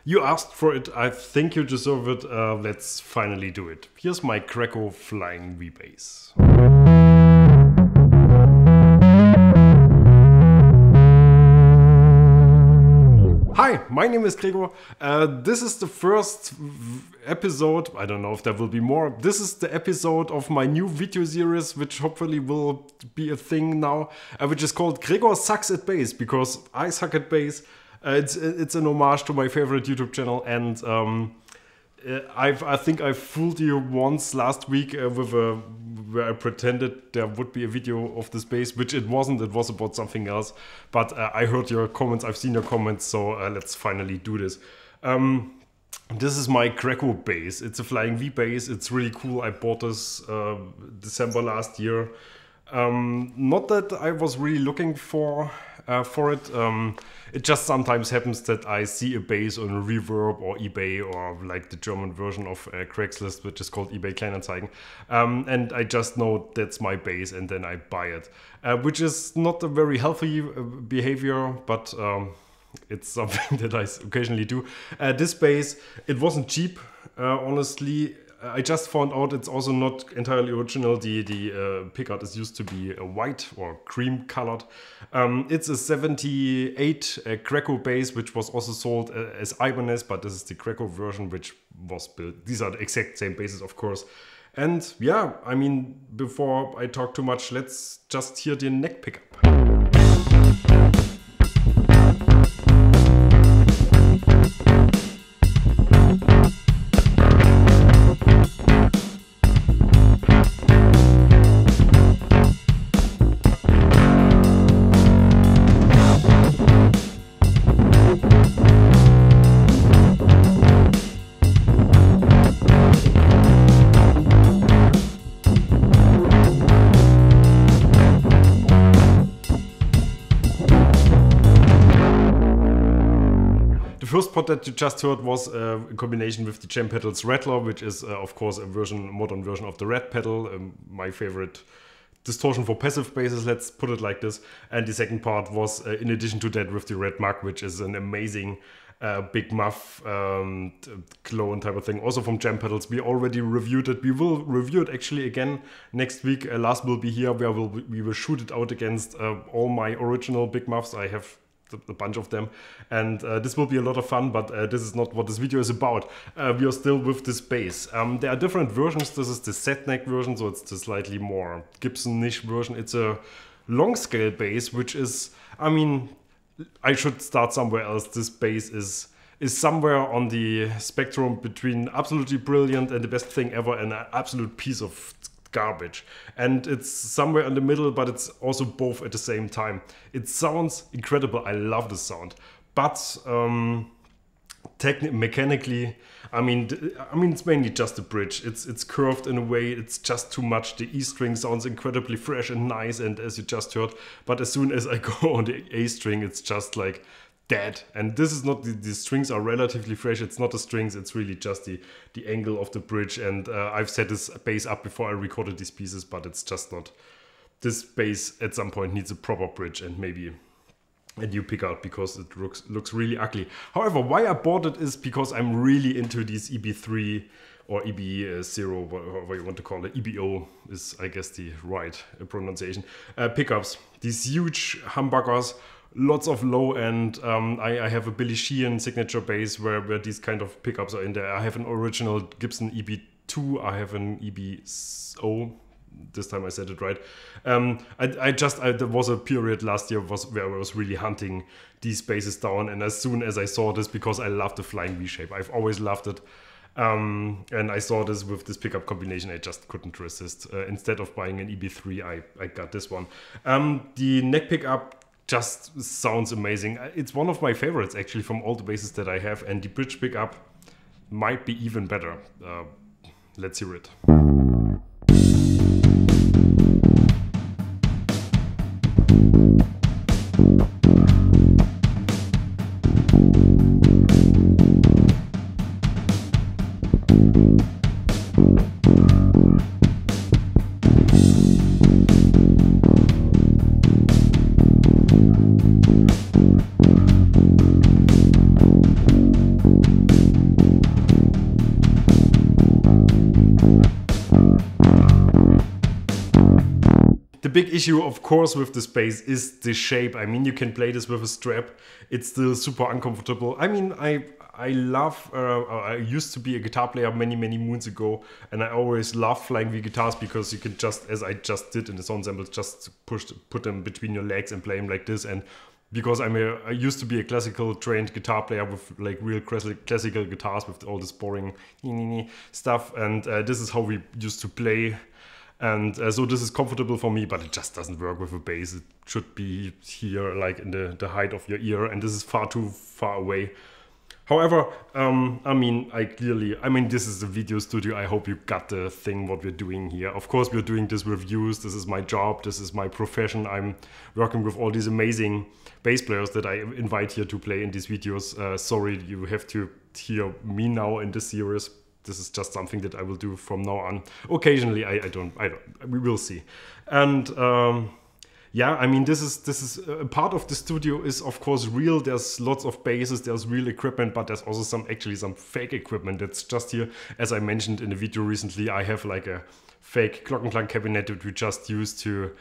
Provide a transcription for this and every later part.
You asked for it, I think you deserve it, let's finally do it. Here's my Greco Flying V Bass. Hi, my name is Gregor. This is the first episode, I don't know if there will be more. This is the episode of my new video series, which hopefully will be a thing now, which is called Gregor Sucks at Bass, because I suck at bass. It's an homage to my favorite YouTube channel, and I think I fooled you once last week where I pretended there would be a video of this bass, which it wasn't. It was about something else. But I heard your comments. I've seen your comments. So let's finally do this. This is my Greco bass. It's a Flying V bass. It's really cool. I bought this December last year. Not that I was really looking for it. It just sometimes happens that I see a bass on Reverb or eBay, or like the German version of Craigslist, which is called eBay Kleinanzeigen. And I just know that's my bass, and then I buy it, which is not a very healthy behavior, but it's something that I occasionally do. This bass, it wasn't cheap, honestly. I just found out it's also not entirely original. The pickguard is used to be white or cream colored. It's a 78 Greco bass, which was also sold as Ibanez, but this is the Greco version, which was built. These are the exact same basses, of course. And yeah, I mean, before I talk too much, let's just hear the neck pickup. The first part that you just heard was a combination with the Jam Pedals Rattler, which is of course a modern version of the Red pedal, my favorite distortion for passive basses, let's put it like this. And the second part was in addition to that with the Red Mug, which is an amazing big muff clone type of thing, also from Jam Pedals. We already reviewed it. We will review it actually again next week. Lars will be here where we will shoot it out against all my original big muffs. I have a bunch of them, and this will be a lot of fun, but this is not what this video is about. We are still with this bass. There are different versions. This is the set neck version, so it's the slightly more Gibson-ish version. It's a long scale bass, which is, I mean, I should start somewhere else. This bass is somewhere on the spectrum between absolutely brilliant and the best thing ever and an absolute piece of garbage, and it's somewhere in the middle, but it's also both at the same time. It sounds incredible. I love the sound, but mechanically, I mean it's mainly just a bridge. It's curved in a way. It's just too much. The E string sounds incredibly fresh and nice, and as you just heard, but as soon as I go on the A string, it's just like dead. And this is not, the strings are relatively fresh. It's not the strings, it's really just the angle of the bridge. And I've set this bass up before I recorded these pieces, but it's just not. This bass at some point needs a proper bridge and maybe a new pickup, because it looks really ugly. However, why I bought it is because I'm really into these EB3 or EB0, whatever you want to call it. EBO is, I guess, the right pronunciation. Pickups, these huge humbuckers. Lots of low end. I have a Billy Sheehan signature bass where these kind of pickups are in there. I have an original Gibson EB2. I have an EB0. This time I said it right. There was a period last year where I was really hunting these basses down. And as soon as I saw this, because I love the Flying V shape, I've always loved it. And I saw this with this pickup combination, I just couldn't resist. Instead of buying an EB3, I got this one. The neck pickup just sounds amazing. It's one of my favorites actually from all the basses that I have, and the bridge pickup might be even better. Let's hear it. big issue, of course, with this bass is the shape. I mean, you can play this with a strap. It's still super uncomfortable. I mean, I love, I used to be a guitar player many moons ago, and I always loved Flying V guitars because you can just, as I just did in this ensemble, just put them between your legs and play them like this. And because I used to be a classical trained guitar player with like real classical guitars with all this boring stuff, and this is how we used to play. And so this is comfortable for me, but it just doesn't work with a bass. It should be here, like in the height of your ear, and this is far too far away. However, I mean, this is a video studio. I hope you got the thing what we're doing here. Of course, we're doing this reviews. This is my job. This is my profession. I'm working with all these amazing bass players that I invite here to play in these videos. Sorry, you have to hear me now in this series. This is just something that I will do from now on. Occasionally, we will see. And yeah, I mean, this is a part of the studio is of course real. There's lots of basses, there's real equipment, but there's also actually some fake equipment that's just here. As I mentioned in the video recently, I have like a fake Glockenklang cabinet that we just use to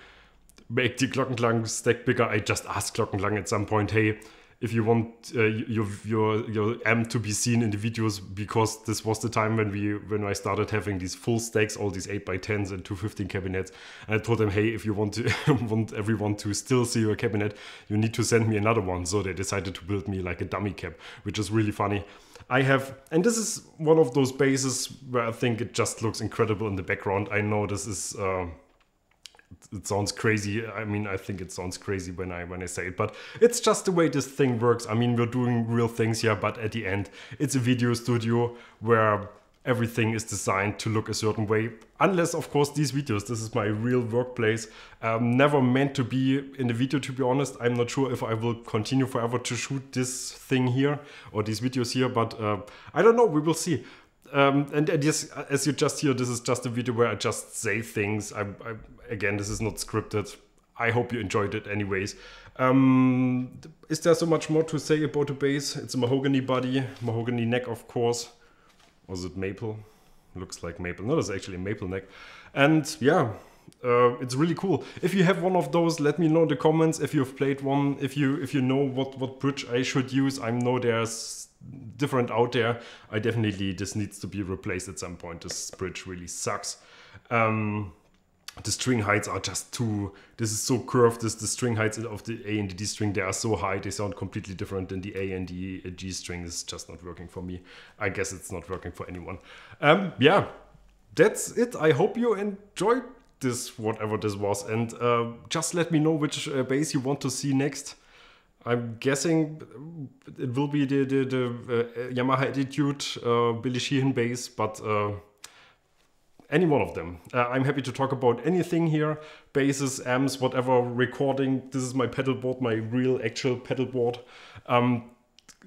make the Glockenklang stack bigger. I just asked Glockenklang at some point, hey, if you want your amp to be seen in the videos, because this was the time when I started having these full stacks, all these 8x10s and 215 cabinets. And I told them, hey, if you want to want everyone to still see your cabinet, you need to send me another one. So they decided to build me like a dummy cab, which is really funny. And this is one of those basses where I think it just looks incredible in the background. I know this is it sounds crazy. I mean, I think it sounds crazy when I say it, but it's just the way this thing works. I mean, we're doing real things here, but at the end, it's a video studio where everything is designed to look a certain way. Unless, of course, these videos, this is my real workplace. Never meant to be in the video, to be honest. I'm not sure if I will continue forever to shoot this thing here or these videos here, but I don't know, we will see. And yes, as you just hear, this is just a video where I just say things. Again, this is not scripted. I hope you enjoyed it anyways. Is there so much more to say about the bass? It's a mahogany body, mahogany neck, of course. Was it maple? Looks like maple. No, it's actually a maple neck. And yeah, it's really cool. If you have one of those, let me know in the comments if you've played one. If you know what bridge I should use. I know there's different out there. This needs to be replaced at some point. This bridge really sucks. The string heights are just too, this is so curved. The string heights of the A and the D string, they are so high, they sound completely different than the A and the G string. It's just not working for me. I guess it's not working for anyone. Yeah, that's it. I hope you enjoyed this, whatever this was, and just let me know which bass you want to see next. I'm guessing it will be the Yamaha Attitude Billy Sheehan bass, but any one of them. I'm happy to talk about anything here. Basses, amps, whatever, recording. This is my pedal board, my real actual pedal board.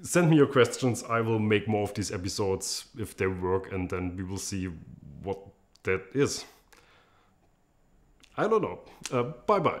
Send me your questions. I will make more of these episodes if they work, and then we will see what that is. I don't know. Bye-bye.